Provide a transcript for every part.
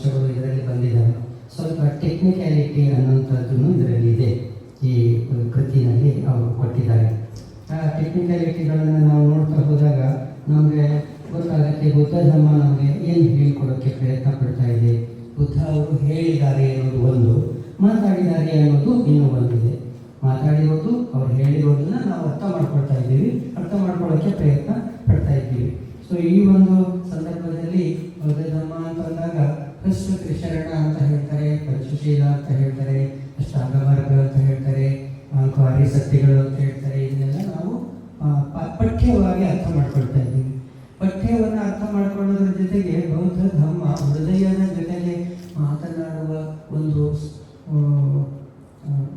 ಅಂಶಗಳು ಇದರಲ್ಲಿ ಬಂದಿದ್ದಾವೆ. ಸ್ವಲ್ಪ ಟೆಕ್ನಿಕ್ಯಾಲಿಟಿ ಅನ್ನುವಂಥದ್ದು ಇದರಲ್ಲಿ ಇದೆ, ಈ ಕೃತಿನಲ್ಲಿ ಅವರು ಕೊಟ್ಟಿದ್ದಾರೆ. ಆ ಟೆಕ್ನಿಕ್ಯಾಲಿಟಿಗಳನ್ನು ನಾವು ನೋಡ್ತಾ ಹೋದಾಗ ನಮಗೆ ಗೊತ್ತಾಗುತ್ತೆ ಬುದ್ಧ ಧರ್ಮ ನಮಗೆ ಏನು ಹೇಳ್ಕೊಡೋಕ್ಕೆ ಪ್ರಯತ್ನ ಪಡ್ತಾ ಇದೆ. ಬುದ್ಧ ಅವರು ಹೇಳಿದ್ದಾರೆ ಅನ್ನೋದು ಒಂದು, ಮಾತಾಡಿದ್ದಾರೆ ಅನ್ನೋದು ಇನ್ನೂ ಒಂದಿದೆ. ಮಾತಾಡಿರೋದು ಅವ್ರು ಹೇಳಿರೋದನ್ನ ನಾವು ಅರ್ಥ ಮಾಡ್ಕೊಳ್ತಾ ಇದ್ದೀವಿ, ಅರ್ಥ ಮಾಡ್ಕೊಳ್ಳೋಕ್ಕೆ ಪ್ರಯತ್ನ ಪಡ್ತಾ ಇದ್ದೀವಿ. ಸೊ ಈ ಒಂದು ಸಂದರ್ಭದಲ್ಲಿ ಬೌದ್ಧ ಧರ್ಮ ಅಂತಂದಾಗ ಪ್ರಸ್ತುತ ಶರಣ ಅಂತ ಹೇಳ್ತಾರೆ, ಪಂಚಶೀಲ ಅಂತ ಹೇಳ್ತಾರೆ, ಅಷ್ಟಾಂಗ ಮಾರ್ಗ ಅಂತ ಹೇಳ್ತಾರೆ, ಕಾರ್ಯ ಸತ್ಯಗಳು ಅಂತ ಹೇಳ್ತಾರೆ. ಇದನ್ನೆಲ್ಲ ನಾವು ಪಠ್ಯವಾಗಿ ಅರ್ಥ ಮಾಡ್ಕೊಳ್ತಾ ಇದ್ದೀವಿ. ಪಠ್ಯವನ್ನು ಅರ್ಥ ಮಾಡ್ಕೊಳ್ಳೋದ್ರ ಜೊತೆಗೆ ಬೌದ್ಧ ಧರ್ಮ ಹೃದಯದ ಜೊತೆಗೆ ಮಾತನಾಡುವ ಒಂದು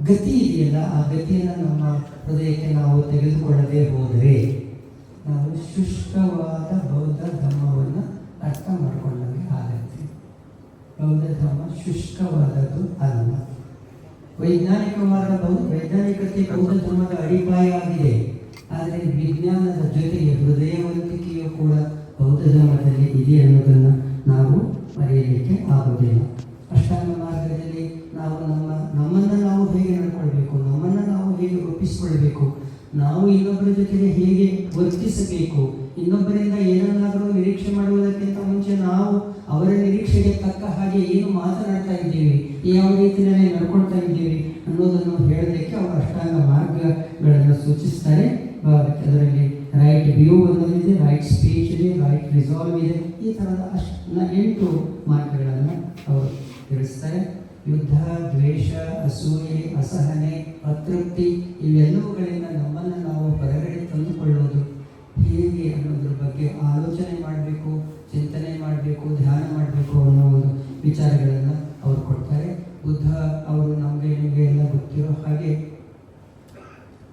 ಗತಿ ಇದೆಯಲ್ಲ, ಆ ಗತಿಯನ್ನು ನಮ್ಮ ಹೃದಯಕ್ಕೆ ನಾವು ತೆಗೆದುಕೊಳ್ಳದೆ ಹೋದರೆ ನಾವು ಶುಷ್ಕವಾದ ಬೌದ್ಧ ಧರ್ಮವನ್ನು ಅರ್ಥ ಮಾಡಿಕೊಂಡಾಗೆ ಆಗತ್ತೆ. ಬೌದ್ಧ ಧರ್ಮ ಶುಷ್ಕವಾದದ್ದು ಅಲ್ಲ. ವೈಜ್ಞಾನಿಕತೆ ಬೌದ್ಧ ಧರ್ಮದ ಅಡಿಪಾಯ ಆಗಿದೆ. ಆದರೆ ವಿಜ್ಞಾನದ ಜೊತೆಗೆ ಹೃದಯವಂತಿಕೆಯೂ ಕೂಡ ಬೌದ್ಧ ಧರ್ಮದಲ್ಲಿ ಇದೆ ಅನ್ನೋದನ್ನು ನಾವು ಮರೆಯಲಿಕ್ಕೆ ಆಗೋದಿಲ್ಲ. ಅಷ್ಟಾಂಗ ಮಾರ್ಗದಲ್ಲಿ ನಾವು ನಮ್ಮನ್ನು ನಾವು ಹೇಗೆ ನಡ್ಕೊಳ್ಬೇಕು, ನಮ್ಮನ್ನು ನಾವು ಹೇಗೆ ರೂಪಿಸಿಕೊಳ್ಬೇಕು, ನಾವು ಇನ್ನೊಬ್ಬರ ಜೊತೆಗೆ ಹೇಗೆ ವರ್ತಿಸಬೇಕು, ಇನ್ನೊಬ್ಬರಿಂದ ಏನನ್ನಾದರೂ ನಿರೀಕ್ಷೆ ಮಾಡುವುದಕ್ಕಿಂತ ಮುಂಚೆ ನಾವು ಅವರ ನಿರೀಕ್ಷೆಗೆ ತಕ್ಕ ಹಾಗೆ ಏನು ಮಾತನಾಡ್ತಾ ಇದ್ದೀವಿ, ಯಾವ ರೀತಿಯಲ್ಲಿ ನಡ್ಕೊಳ್ತಾ ಇದ್ದೀವಿ ಅನ್ನೋದನ್ನು ಹೇಳೋದಕ್ಕೆ ಅವರು ಅಷ್ಟಾಂಗ ಮಾರ್ಗಗಳನ್ನು ಸೂಚಿಸ್ತಾರೆ. ಅದರಲ್ಲಿ ರೈಟ್ ವ್ಯೂ ಅನ್ನೋದಿದೆ, ರೈಟ್ ಸ್ಪೀಚ್ ಇದೆ, ರೈಟ್ ರಿಸಾಲ್ವ್ ಇದೆ. ಈ ಥರದ 8 ಮಾರ್ಗಗಳನ್ನು ಅವರು ತಿಳಿಸ್ತಾರೆ. ಯುದ್ಧ, ದ್ವೇಷ, ಅಸೂಯೆ, ಅಸಹನೆ, ಅತೃಪ್ತಿ ಇವೆಲ್ಲವುಗಳಿಂದ ನಮ್ಮನ್ನು ನಾವು ಹೊರಗಡೆ ತಂದುಕೊಳ್ಳೋದು ಹೇಗೆ ಅನ್ನೋದ್ರ ಬಗ್ಗೆ ಆಲೋಚನೆ ಮಾಡಬೇಕು, ಚಿಂತನೆ ಮಾಡಬೇಕು, ಧ್ಯಾನ ಮಾಡಬೇಕು ಅನ್ನೋ ಒಂದು ವಿಚಾರಗಳನ್ನು ಅವರು ಕೊಡ್ತಾರೆ. ಬುದ್ಧ ಅವರು ನಿಮಗೆ ಎಲ್ಲ ಗೊತ್ತಿರೋ ಹಾಗೆ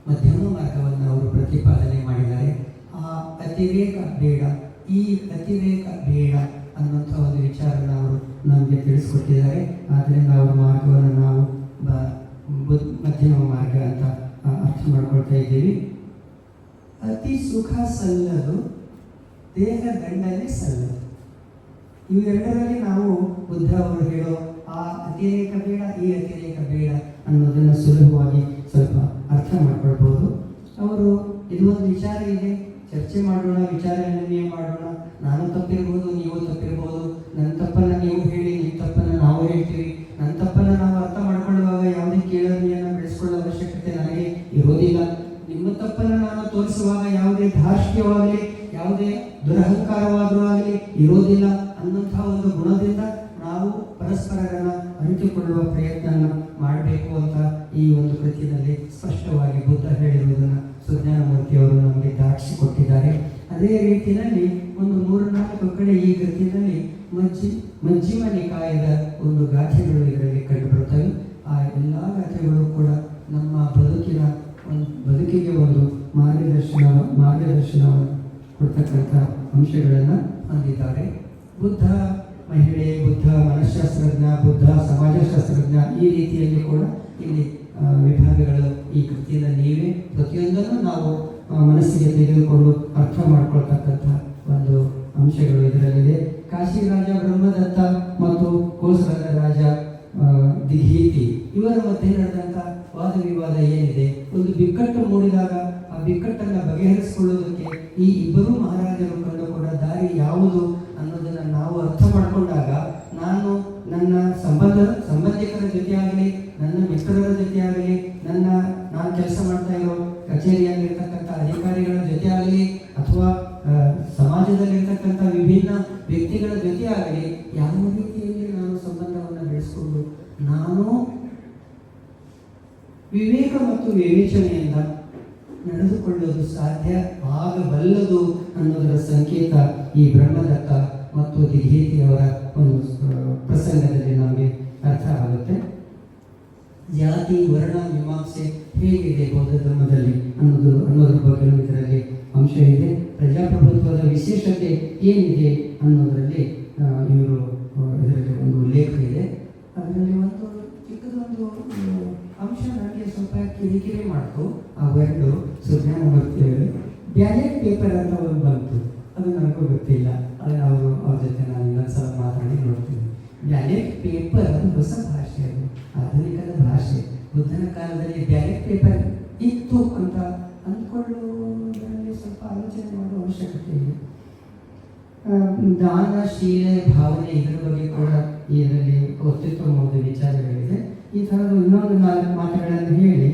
ಮಧ್ಯಮ ಮಾರ್ಗವನ್ನು ಅವರು ಪ್ರತಿಪಾದನೆ ಮಾಡಿದ್ದಾರೆ. ಆ ಅತಿರೇಕ ಬೇಡ, ಈ ಅತಿರೇಕ ಬೇಡ ಅನ್ನುವಂಥ ಒಂದು ವಿಚಾರನ ಅವರು ನಮಗೆ ತಿಳಿಸ್ಕೊಟ್ಟಿದ್ದಾರೆ. ಆದ್ದರಿಂದ ಅವರ ಮಾರ್ಗವನ್ನು ನಾವು ಮಧ್ಯಮ ಮಾರ್ಗ ಅಂತ ಅರ್ಥ ಮಾಡ್ಕೊಳ್ತಾ ಇದ್ದೀವಿ. ಅತಿ ಸುಖ ಸಲ್ಲದು, ದೇಹ ದಂಡನೆ ಸಲ್ಲದು. ಇವೆರಡರಲ್ಲಿ ನಾವು ಬುದ್ಧ ಅವರು ಹೇಳೋ ಆ ಅತಿರೇಕ ಬೇಡ, ಈ ಅತಿರೇಕ ಬೇಡ ಅನ್ನೋದನ್ನು ಸುಲಭವಾಗಿ ಸ್ವಲ್ಪ ಅರ್ಥ ಮಾಡ್ಕೊಳ್ಬೋದು. ಅವರು ಇದೊಂದು ವಿಚಾರ ಇದೆ, ಚರ್ಚೆ ಮಾಡೋಣ, ವಿಚಾರ ವಿನಿಮಯ ಮಾಡೋಣ. ನಾನು ತಪ್ಪಿರ್ಬೋದು, ನೀವು ತಪ್ಪಿರ್ಬೋದು, ನನ್ನ ತಪ್ಪನ್ನು ನೀವು ಹೇಳಿ, ನಿಮ್ಮ ತಪ್ಪನ್ನು ನಾವು ಹೇಳ್ತೀವಿ. ನನ್ನ ತಪ್ಪನ್ನು ನಾವು ಅರ್ಥ ಮಾಡ್ಕೊಳ್ಳುವಾಗ ಯಾವುದೇ ಕೀಳರಿಮೆಯನ್ನು ಬೆಳೆಸ್ಕೊಳ್ಳೋ ಅವಶ್ಯಕತೆ ನನಗೆ ಇರೋದಿಲ್ಲ. ನಿಮ್ಮ ತಪ್ಪನ್ನು ನಾನು ತೋರಿಸುವಾಗ ಯಾವುದೇ ಧಾರ್ಷ್ಟ್ಯವಾಗಲಿ, ಯಾವುದೇ ದುರಹಂಕಾರವಾದರೂ ಆಗಲಿ ಇರೋದಿಲ್ಲ ಅನ್ನೋಂಥ ಒಂದು ಗುಣದಿಂದ ನಾವು ಪರಸ್ಪರರನ್ನು ಅರಿತುಕೊಳ್ಳುವ ಪ್ರಯತ್ನ ಮಾಡಬೇಕು ಅಂತ ಈ ಒಂದು ಕೃತಿಯಲ್ಲಿ ಸ್ಪಷ್ಟವಾಗಿ ಬುದ್ಧ ಹೇಳಿರುವುದನ್ನು ಸುಜ್ಞಾನಮೂರ್ತಿಯವರು ನಮಗೆ ದಾಟಿಸಿಕೊಟ್ಟಿದ್ದಾರೆ. ಅದೇ ರೀತಿಯಲ್ಲಿ ಒಂದು 3-4 ಕಡೆ ಈ ಕೃತಿಯಲ್ಲಿ ಮಜ್ಜಿಮ ನಿಕಾಯದ ಒಂದು ಗಾಥೆಗಳು ಇದರಲ್ಲಿ ಕಂಡುಬರುತ್ತವೆ. ಆ ಎಲ್ಲ ಗಾಥೆಗಳು ಕೂಡ ನಮ್ಮ ಬದುಕಿಗೆ ಒಂದು ಮಾರ್ಗದರ್ಶನ ಕೊಡ್ತಕ್ಕಂಥ ಅಂಶಗಳನ್ನು ಹೊಂದಿದ್ದಾರೆ. ಬುದ್ಧ ಮಹಿಳೆ, ಬುದ್ಧ ಮನಃಶಾಸ್ತ್ರಜ್ಞ, ಬುದ್ಧ ಸಮಾಜಶಾಸ್ತ್ರಜ್ಞ, ಈ ರೀತಿಯಲ್ಲಿ ಕೂಡ ಇಲ್ಲಿ ವಿಭಾಗಗಳು ಈ ಕೃತಿಯಲ್ಲಿ ಇವೆ. ಪ್ರತಿಯೊಂದನ್ನು ನಾವು ಮನಸ್ಸಿಗೆ ತೆಗೆದುಕೊಂಡು ಅರ್ಥ ಮಾಡ್ಕೊಳ್ತಕ್ಕಂಥ ಒಂದು ಅಂಶಗಳು ಇದರಲ್ಲಿದೆ. ಕಾಶಿ ರಾಜ ಬ್ರಹ್ಮದತ್ತ ಮತ್ತು ಕೋಸಲದ ರಾಜ ದಿಘೀತಿ ಇವರ ಮಧ್ಯೆ ನಡೆದಂಥ ವಾದ ವಿವಾದ ಏನಿದೆ, ಒಂದು ಬಿಕ್ಕಟ್ಟು ಮೂಡಿದಾಗ ಆ ಬಿಕ್ಕಟ್ಟನ್ನು ಬಗೆಹರಿಸಿಕೊಳ್ಳೋದಕ್ಕೆ ಈ ಇಬ್ಬರೂ ಮಹಾರಾಜರು ಕಂಡುಕೊಂಡ ದಾರಿ ಯಾವುದು ಅನ್ನೋದನ್ನು ನಾವು ಅರ್ಥ ಮಾಡಿಕೊಂಡಾಗ ನಾನು ನನ್ನ ಸಂಬಂಧಿಕರ ಜೊತೆ ಆಗಲಿ, ನನ್ನ ಮಿತ್ರರ ಜೊತೆ ಆಗಲಿ, ನಾನು ಕೆಲಸ ಮಾಡ್ತಾ ಇರೋ ಕಚೇರಿಯಲ್ಲಿರ್ತಕ್ಕಂಥ ಅಧಿಕಾರಿಗಳ ಜೊತೆ ಆಗಲಿ, ಅಥವಾ ಸಮಾಜದಲ್ಲಿರ್ತಕ್ಕಂಥ ವಿಭಿನ್ನ ವ್ಯಕ್ತಿಗಳ ಜೊತೆ ಆಗಲಿ ಯಾವ ರೀತಿಯಲ್ಲಿ ನಾನು ಸಂಬಂಧವನ್ನು ಬೆಳೆಸ್ಕೊಂಡು ನಾನು ವಿವೇಕ ಮತ್ತು ವಿವೇಚನೆಯಿಂದ ನಡೆದುಕೊಳ್ಳೋದು ಸಾಧ್ಯ ಆಗಬಲ್ಲದು ಅನ್ನೋದರ ಸಂಕೇತ ಈ ಬ್ರಹ್ಮದತ್ತ ಮತ್ತು ದಿಘೀತಿಯವರ ಒಂದು ಪ್ರಸಂಗದಲ್ಲಿ ನಮಗೆ ಅರ್ಥ ಆಗುತ್ತೆ. ಜಾತಿ ವರ್ಣ ಮೀಮಾಂಸೆ ಹೇಗಿದೆ ಬೌದ್ಧ ಧರ್ಮದಲ್ಲಿ ಅನ್ನೋದ್ರ ಬಗ್ಗೆ ಇದರಲ್ಲಿ ಅಂಶ ಇದೆ. ಪ್ರಜಾಪ್ರಭುತ್ವದ ವಿಶೇಷತೆ ಏನಿದೆ ಅನ್ನೋದರಲ್ಲಿ ಇದರಲ್ಲಿ ಒಂದು ಉಲ್ಲೇಖ ಇದೆ. ಅದರಲ್ಲಿ ಒಂದು ಚಿಕ್ಕದೊಂದು ಅಂಶ ನನಗೆ ಸ್ವಲ್ಪ ಕಿರಿಕಿರಿ ಮಾಡ್ತು. ಆ ವರ್ಡು ಸುಜ್ಞಾನಮೂರ್ತಿಯವರು ಬ್ಯಾಲೆಟ್ ಪೇಪರ್ ಅಂತ ಒಂದು ಬಂತು, ಅದು ನನಗೂ ಗೊತ್ತಿಲ್ಲ. ಅದು ಅವ್ರ ಜೊತೆ ನಾನು ಇನ್ನೊಂದ್ಸಲ ಮಾತಾಡಿ ನೋಡ್ತೀನಿ. ಬ್ಯಾಲೆಟ್ ಪೇಪರ್ ಅದು ಹೊಸ ಭಾಷೆ, ಅದು ಆಧುನಿಕದ ಭಾಷೆ. ಬುದ್ಧನ ಕಾಲದಲ್ಲಿ ಬ್ಯಾಲೆಟ್ ಪೇಪರ್ ಇತ್ತು ಅಂತ ಅಂದ್ಕೊಳ್ಳುವುದರಲ್ಲಿ ಸ್ವಲ್ಪ ಆಲೋಚನೆ ಮಾಡುವ ಅವಶ್ಯಕತೆ ಇದೆ. ದಾನಶೀಲ ಭಾವನೆ, ಇದರ ಬಗ್ಗೆ ಕೂಡ ಇದರಲ್ಲಿ ಅಸ್ತಿತ್ವ ವಿಚಾರಗಳಿದೆ. ಈ ಥರದ ಇನ್ನೊಂದು 4 ಮಾತುಗಳನ್ನು ಹೇಳಿ